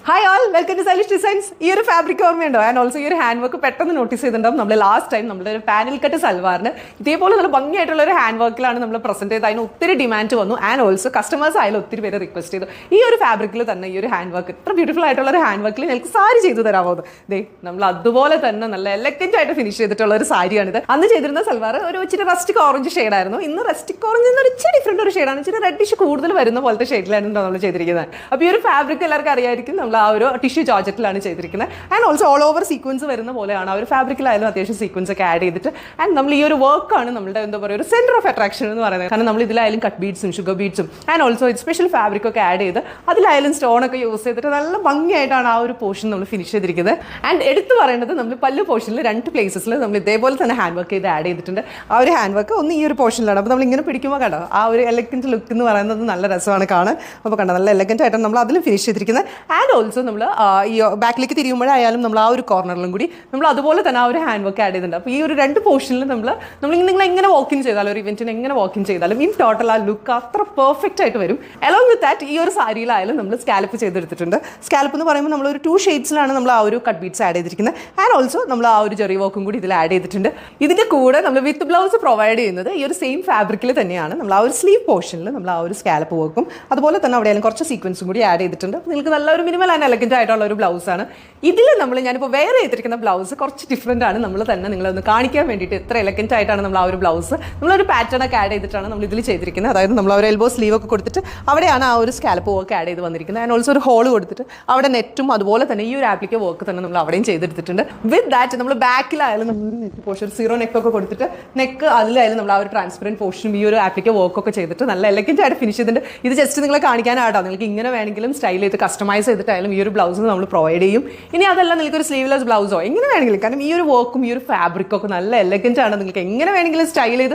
Hi all, welcome to stylish designs. ഈ ഒരു fabric ഓർമ്മയുണ്ടോ? ആൻഡ് ഓൾസോ ഈ ഒരു ഹാൻഡ് വർക്ക് പെട്ടെന്ന് നോട്ടീസ് ചെയ്തിട്ടുണ്ടാവും. നമ്മൾ ലാസ്റ്റ് ടൈം നമ്മുടെ ഒരു പാനൽ കട്ട് സൽവാറിന് ഇതേപോലെ നല്ല ഭംഗിയായിട്ടുള്ള ഒരു ഹാൻഡ് വർക്കിലാണ് നമ്മൾ പ്രസന്റ് ചെയ്ത്. അതിന് ഒത്തിരി ഡിമാൻഡ് വന്നു. ആൻഡ് ഓൾസോ കസ്റ്റമേഴ്സ് ആയാലും ഒത്തിരി പേര് റിക്വസ്റ്റ് ചെയ്തു ഈ ഒരു ഫാബ്രിക്കിൽ തന്നെ ഈ ഒരു ഹാൻഡ് വർക്ക് ഇത്ര ബ്യൂട്ടിഫുൾ ആയിട്ടുള്ള ഒരു ഹാൻഡ് വർക്കിൽ ഞങ്ങൾക്ക് സാരി ചെയ്തു തരാമോ? ദേ നമ്മൾ അതുപോലെ തന്നെ നല്ല എലഗന്റ് ആയിട്ട് ഫിനിഷ് ചെയ്തിട്ടുള്ള ഒരു സാരിയാണിത്. അന്ന് ചെയ്തിരുന്ന സൽവാർ ഒരു ഇച്ചിരി റസ്റ്റിക് ഓറഞ്ച് ഷെയ്ഡായിരുന്നു. ഇന്ന് റസ്റ്റിക് ഓറഞ്ച് എന്നൊരു ഇച്ചിരി ഡിഫറെന്റ് ഒരു ഷെയ്ഡാണ്. ഇച്ചിരി റെഡിഷ് കൂടുതൽ വരുന്ന പോലത്തെ ഷെയ്ഡിലാണ് നമ്മൾ ചെയ്തിരിക്കുന്നത്. അപ്പോൾ ഈ ഒരു ഫാബ്രിക് എല്ലാവർക്കും അറിയായിരിക്കും. നമ്മൾ ആ ഒരു ടിഷ്യൂ ജോർജറ്റിലാണ് ചെയ്തിരിക്കുന്നത്. And also all over sequence വരുന്ന പോലെയാണ്. ആ ഒരു ഫാബ്രിക്കിലായാലും അത്യാവശ്യം സീക്വൻസ് ഒക്കെ ആഡ് ചെയ്തിട്ട് ആൻഡ് നമ്മൾ ഈ ഒരു വർക്കാണ് നമ്മുടെ എന്താ പറയുക ഒരു സെന്റർ ഓഫ് അട്രാക്ഷൻ എന്ന് പറയുന്നത്. കാരണം നമ്മൾ ഇതിലായാലും കട്ട് ബീഡ്സും ഷുഗർ ബീഡ്സും ആൻഡ് ഓൾസോ സ്പെഷ്യൽ ഫാബ്രിക് ഒക്കെ ആഡ് ചെയ്ത് അതിലായാലും സ്റ്റോൺ ഒക്കെ യൂസ് ചെയ്തിട്ട് നല്ല ഭംഗിയായിട്ടാണ് ആ ഒരു പോർഷൻ നമ്മൾ ഫിനിഷ് ചെയ്തിരിക്കുന്നത്. ആൻഡ് എടുത്തു പറയേണ്ടത് നമ്മൾ പല്ല് പോർഷനിൽ 2 പ്ലേസസിൽ നമ്മൾ ഇതേപോലെ തന്നെ ഹാൻഡ് വർക്ക് ചെയ്ത് ആഡ് ചെയ്തിട്ടുണ്ട്. ആ ഒരു ഹാൻഡ് വർക്ക് ഒന്ന് ഈ ഒരു പോർഷനിലാണ്. അപ്പോൾ നമ്മൾ ഇങ്ങനെ പിടിക്കുമ്പോൾ കണ്ടോ ആ ഒരു എലഗന്റ് ലുക്ക് എന്ന് പറയുന്നത് നല്ല രസമാണ് കാണാൻ. അപ്പോൾ കണ്ടോ നല്ല എലഗന്റ് ആയിട്ടാണ് നമ്മൾ അതിലും ഫിനിഷ് ചെയ്തിരിക്കുന്നത്. ആൻഡ് ഓൾസോ നമ്മൾ ഈ ബാക്കിലേക്ക് തിരിയുമ്പോഴായാലും നമ്മൾ ആ ഒരു കോർണറിലും കൂടി നമ്മൾ അതുപോലെ തന്നെ ആ ഒരു ഹാൻഡ് വർക്ക് ആഡ് ചെയ്തിട്ടുണ്ട്. അപ്പോൾ ഈ ഒരു 2 പോർഷനിൽ നിങ്ങൾ എങ്ങനെ വാക്കിൻ ചെയ്താലും ഒരു ഇവന്റിന് എങ്ങനെ വാക്കിൻ ചെയ്താലും ഇൻ ടോട്ടൽ ആ ലുക്ക് അത്ര പെർഫെക്റ്റ് ആയിട്ട് വരും. അലോങ് വിത്ത് ദാറ്റ് ഈ ഒരു സാരിയിലായാലും നമ്മൾ സ്കാലപ്പ് ചെയ്തെടുത്തിട്ടുണ്ട്. സ്കാലപ്പ് എന്ന് പറയുമ്പോൾ നമ്മൾ ഒരു 2 ഷെയ്ഡ്സിലാണ് നമ്മൾ ആ ഒരു കട്ട് ബീഡ്സ് ആഡ് ചെയ്തിരിക്കുന്നത്. ആൻഡ് ഓൾസോ നമ്മൾ ആ ഒരു ജെറി വർക്കും കൂടി ഇതിൽ ആഡ് ചെയ്തിട്ടുണ്ട്. ഇതിൻ്റെ കൂടെ നമ്മൾ വിത്ത് ബ്ലൗസ് പ്രൊവൈഡ് ചെയ്യുന്നത് ഈ ഒരു സെയിം ഫാബ്രിക്കിൽ തന്നെയാണ്. നമ്മൾ ആ ഒരു സ്ലീവ് പോർഷനിൽ നമ്മൾ ആ ഒരു സ്കാലപ്പ് വർക്കും അതുപോലെ തന്നെ അവിടെയാലും കുറച്ച് സീക്വൻസും കൂടി ആഡ് ചെയ്തിട്ടുണ്ട്. അപ്പോൾ നിങ്ങൾക്ക് നല്ലൊരു മിനിമൽ ആൻഡ് എലഗന്റ് ആയിട്ടുള്ള ഒരു ബ്ലൗസാണ്. ഇതിൽ ഞാനിപ്പോൾ വേറെ ചെയ്തിരിക്കുന്ന ബ്ലൗസ് കുറച്ച് ഡിഫറെൻ്റ് ആണ്. നമ്മൾ തന്നെ നിങ്ങളൊന്ന് കാണിക്കാൻ വേണ്ടിയിട്ട് എത്ര എലഗന്റ് ആയിട്ടാണ് നമ്മൾ ആ ഒരു ബ്ലൗസ് നമ്മളൊരു പാറ്റേൺ ഒക്കെ ആഡ് ചെയ്തിട്ടാണ് നമ്മൾ ഇതിൽ ചെയ്തിരിക്കുന്നത്. അതായത് നമ്മൾ ആ ഒരു എൽബോ സ്ലീവ് ഒക്കെ കൊടുത്തിട്ട് അവിടെയാണ് ആ ഒരു സ്കാലപ്പ് വർക്ക് ആഡ് ചെയ്ത് വന്നിരിക്കുന്നത്. ആൻഡ് ഓൾസോ ഒരു ഹോൾ കൊടുത്തിട്ട് അവിടെ നെറ്റും അതുപോലെ തന്നെ ഈ ഒരു ആപ്ലിക്ക വർക്ക് തന്നെ നമ്മൾ അവിടെയും ചെയ്തെടുത്തിട്ടുണ്ട്. വിത്ത് ദാറ്റ് നമ്മൾ ബാക്കിലായാലും നമ്മളൊരു നെറ്റ് പോർഷൻ 0 നെക്കൊക്കെ കൊടുത്തിട്ട് നെക്ക് അതിലായാലും നമ്മൾ ആ ഒരു ട്രാൻസ്പെറൻറ്റ് പോർഷനും ഈ ഒരു ആപ്ലിക്ക വർക്കൊക്കെ ചെയ്തിട്ട് നല്ല എലഗന്റ് ആയിട്ട് ഫിനിഷ് ചെയ്തിട്ടുണ്ട്. ഇത് ജസ്റ്റ് നിങ്ങളെ കാണിക്കാനായിട്ടോ. നിങ്ങൾക്ക് ഇങ്ങനെ വേണമെങ്കിലും സ്റ്റൈൽ ചെയ്ത് കസ്റ്റമൈസ് ചെയ്തിട്ടായാലും ഈ ഒരു ബ്ലൗസ് നമ്മൾ പ്രൊവൈഡ് ചെയ്യും. ഇനി അതല്ല നിങ്ങൾക്ക് ഒരു സ്ലീവ്ലെസ് ബ്ലൗസോ എങ്ങനെ വേണമെങ്കിലും, കാരണം ഈ ഒരു വർക്കും ഈ ഒരു ഫാബ്രിക്കൊക്കെ നല്ല എലഗന്റ് ആണ്. നിങ്ങൾക്ക് എങ്ങനെ വേണമെങ്കിലും സ്റ്റൈൽ ചെയ്ത്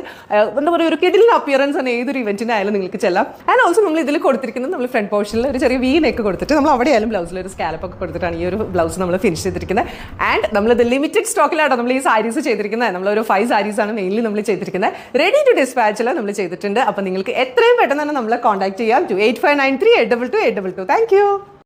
എന്താ പറയുക ഒരു കിഡിലിംഗ് അപ്പിയറൻസ് ആണ് ഏതൊരു ഇവന്റിനായാലും നിങ്ങൾക്ക് ചെല്ലാം. ആൻഡ് ഓൾസോ നമ്മൾ ഇതിൽ കൊടുത്തിരിക്കുന്നത് നമ്മൾ ഫ്രണ്ട് പോർഷനിൽ ഒരു ചെറിയ വി നെക്ക് കൊടുത്തിട്ട് നമ്മൾ അവിടെയായാലും ബ്ലൗസിൽ ഒരു സ്കാലപ്പ് ഒക്കെ കൊടുത്തിട്ടാണ് ഈ ഒരു ബ്ലൗസ് നമ്മൾ ഫിനിഷ് ചെയ്തിരിക്കുന്നത്. ആൻഡ് നമ്മളിത് ലിമിറ്റഡ് സ്റ്റോക്കിലാട്ടോ നമ്മൾ ഈ സാരീസ് ചെയ്തിരിക്കുന്നത്. നമ്മളൊരു 5 സാരീസാണ് മെയിൻലി നമ്മൾ ചെയ്തിരിക്കുന്നത്. റെഡി ടു ഡിസ്പാച്ചിൽ നമ്മൾ ചെയ്തിട്ടുണ്ട്. അപ്പോൾ നിങ്ങൾക്ക് എത്രയും പെട്ടെന്ന് തന്നെ നമ്മളെ കോൺടാക്ട് ചെയ്യാം. 28593822 822. Thank you.